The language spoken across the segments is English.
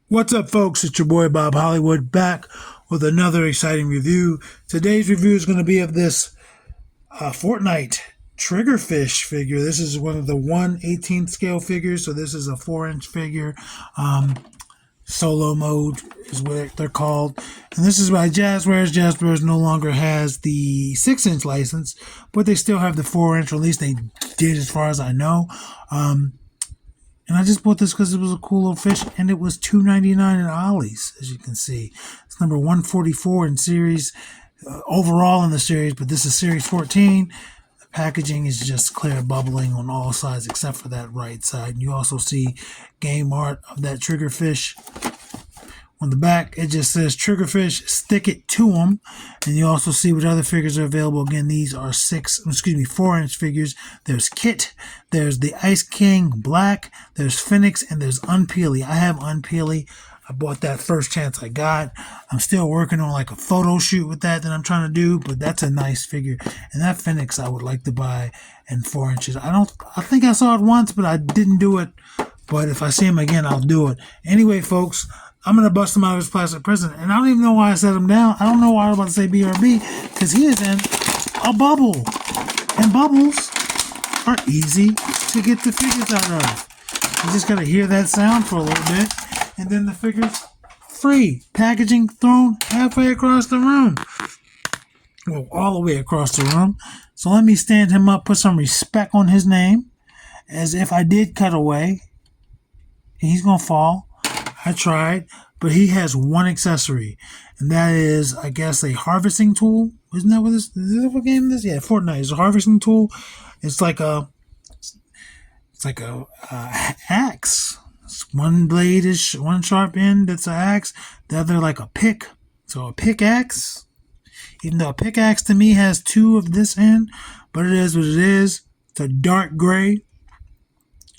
What's up, folks? It's your boy Bob Hollywood back with another exciting review. Today's review is going to be of this Fortnite Triggerfish figure. This is one of the 1/18th scale figures, so this is a 4-inch figure. Solo mode is what they're called. And this is by Jazwares. Jazwares no longer has the 6-inch license, but they still have the 4-inch, or at least they did as far as I know. And I just bought this because it was a cool little fish, and it was $2.99 at Ollie's, as you can see. It's number 144 in series, overall in the series, but this is series 14. The packaging is just clear bubbling on all sides except for that right side. And you also see game art of that triggerfish. On the back, it just says Triggerfish, stick it to them. And you also see what other figures are available. Again, these are 4-inch figures. There's Kit, there's the Ice King Black, there's Phoenix, and there's Unpeely. I have Unpeely. I bought that first chance I got. I'm still working on like a photo shoot with that I'm trying to do, but that's a nice figure. And that Phoenix I would like to buy in 4 inches. I think I saw it once, but I didn't do it. But if I see him again, I'll do it. Anyway, folks, I'm going to bust him out of his plastic prison. And I don't even know why I set him down. I don't know why I was about to say BRB, because he is in a bubble. And bubbles are easy to get the figures out of. You just got to hear that sound for a little bit. And then the figure's free. Packaging thrown halfway across the room. Well, all the way across the room. So let me stand him up, put some respect on his name. As if I did cut away. He's going to fall. I tried, but he has one accessory, and that is, I guess, a harvesting tool. Isn't that what this? Is that what game this? Yeah, Fortnite is a harvesting tool. It's like a axe. It's one blade is one sharp end. That's an axe. The other like a pick. So a pickaxe. Even though a pickaxe to me has two of this end, but it is what it is. It's a dark gray.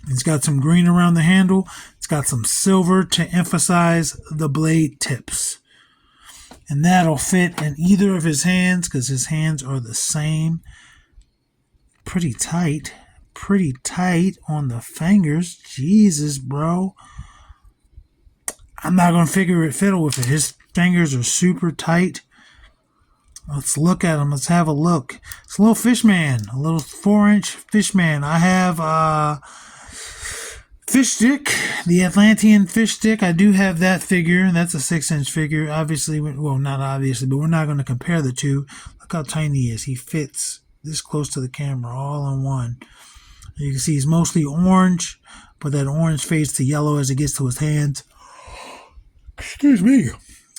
It's got some green around the handle. It's got some silver to emphasize the blade tips. And that'll fit in either of his hands because his hands are the same. Pretty tight. Pretty tight on the fingers. Jesus, bro. I'm not going to fiddle with it. His fingers are super tight. Let's look at him. Let's have a look. It's a little fish man. A little 4-inch fish man. I have fish stick, the Atlantean fish stick. I do have that figure, and that's a 6-inch figure. Obviously, well, not obviously, but we're not going to compare the two. Look how tiny he is. He fits this close to the camera, all in one. You can see he's mostly orange, but that orange fades to yellow as it gets to his hands. Excuse me.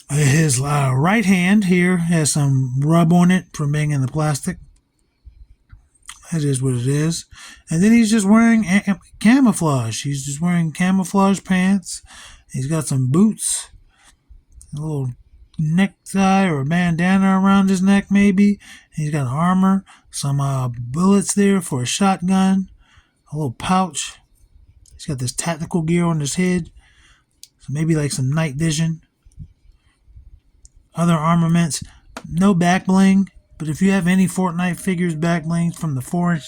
His right hand here has some rub on it from being in the plastic. That is what it is. And then he's just wearing camouflage. He's just wearing camouflage pants. He's got some boots. A little necktie or a bandana around his neck maybe. He's got armor. Some bullets there for a shotgun. A little pouch. He's got this tactical gear on his head. So maybe like some night vision. Other armaments. No back bling. But if you have any Fortnite figures back blings from the 4-inch,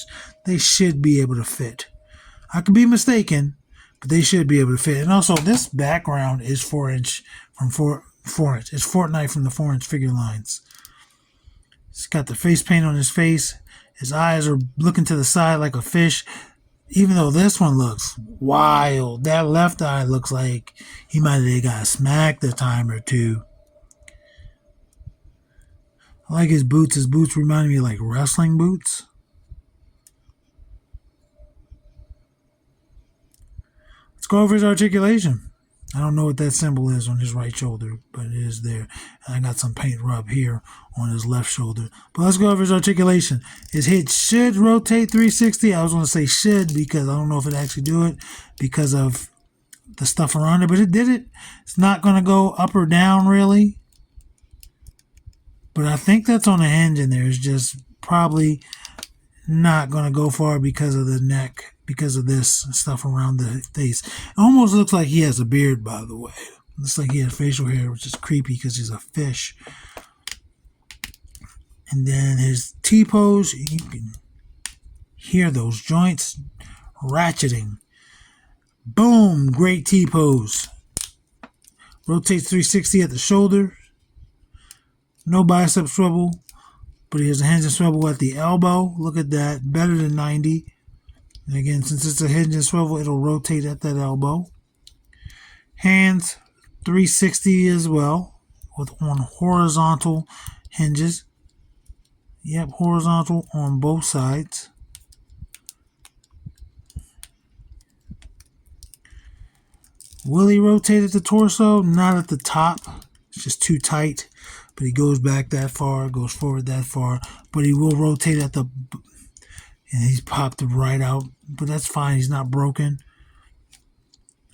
they should be able to fit. I could be mistaken, but they should be able to fit. And also, this background is 4-inch from 4-inch. It's Fortnite from the 4-inch figure lines. He's got the face paint on his face. His eyes are looking to the side like a fish. Even though this one looks wild, that left eye looks like he might have got smacked a time or two. I like his boots. His boots remind me of like wrestling boots. Let's go over his articulation. I don't know what that symbol is on his right shoulder, but it is there. And I got some paint rub here on his left shoulder. But let's go over his articulation. His head should rotate 360. I was going to say should because I don't know if it actually do it because of the stuff around it, but it did it. It's not going to go up or down really. But I think that's on a hinge in there. It's just probably not going to go far because of the neck, because of this stuff around the face. It almost looks like he has a beard, by the way. It looks like he has facial hair, which is creepy because he's a fish. And then his T-pose, you can hear those joints ratcheting. Boom, great T-pose. Rotates 360 at the shoulder. No bicep swivel, but he has a hinge and swivel at the elbow. Look at that. Better than 90. And again, since it's a hinge and swivel, it'll rotate at that elbow. Hands, 360 as well, on horizontal hinges. Yep, horizontal on both sides. Will he rotate at the torso? Not at the top. It's just too tight. But he goes back that far, goes forward that far. But he will rotate at the... And he's popped it right out. But that's fine. He's not broken.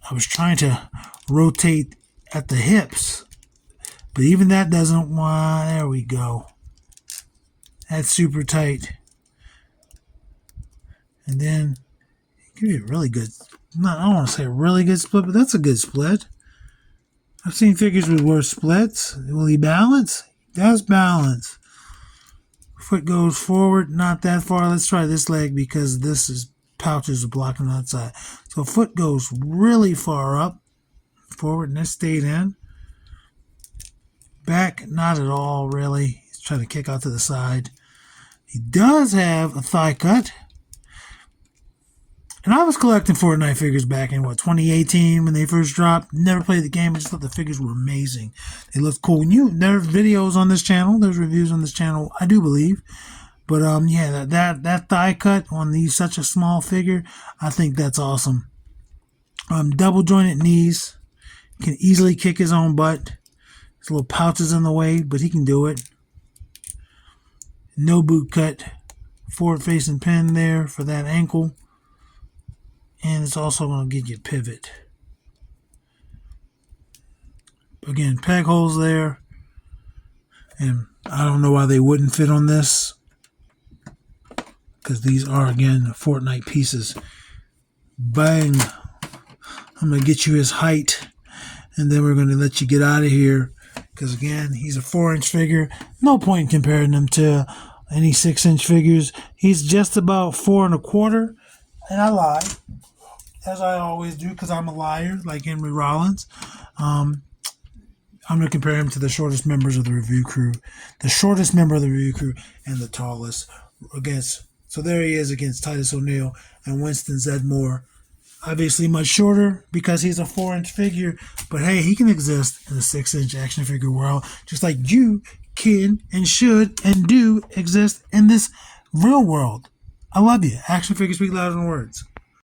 I was trying to rotate at the hips. But even that doesn't want... There we go. That's super tight. And then... Give you a really good... I don't want to say a really good split, but that's a good split. I've seen figures with worse splits. Will he balance? He does balance. Foot goes forward, not that far. Let's try this leg because this is pouches are blocking that side. So foot goes really far up, forward, and this stayed in. Back, not at all, really. He's trying to kick out to the side. He does have a thigh cut. And I was collecting Fortnite figures back in, 2018 when they first dropped. Never played the game. I just thought the figures were amazing. They looked cool. There's videos on this channel. There's reviews on this channel, I do believe. But, yeah, that thigh cut on such a small figure, I think that's awesome. Double jointed knees. Can easily kick his own butt. His little pouches in the way, but he can do it. No boot cut. Forward facing pin there for that ankle. And it's also going to get you pivot. Again, peg holes there. And I don't know why they wouldn't fit on this. Because these are, again, Fortnite pieces. Bang. I'm going to get you his height. And then we're going to let you get out of here. Because, again, he's a 4-inch figure. No point comparing him to any 6-inch figures. He's just about 4 1/4. And I lie. As I always do, because I'm a liar, like Henry Rollins. I'm going to compare him to the shortest members of the review crew. The shortest member of the review crew and the tallest. So there he is against Titus O'Neil and Winston Zedmore. Obviously much shorter because he's a 4-inch figure. But hey, he can exist in the 6-inch action figure world. Just like you can and should and do exist in this real world. I love you. Action figures speak louder than words.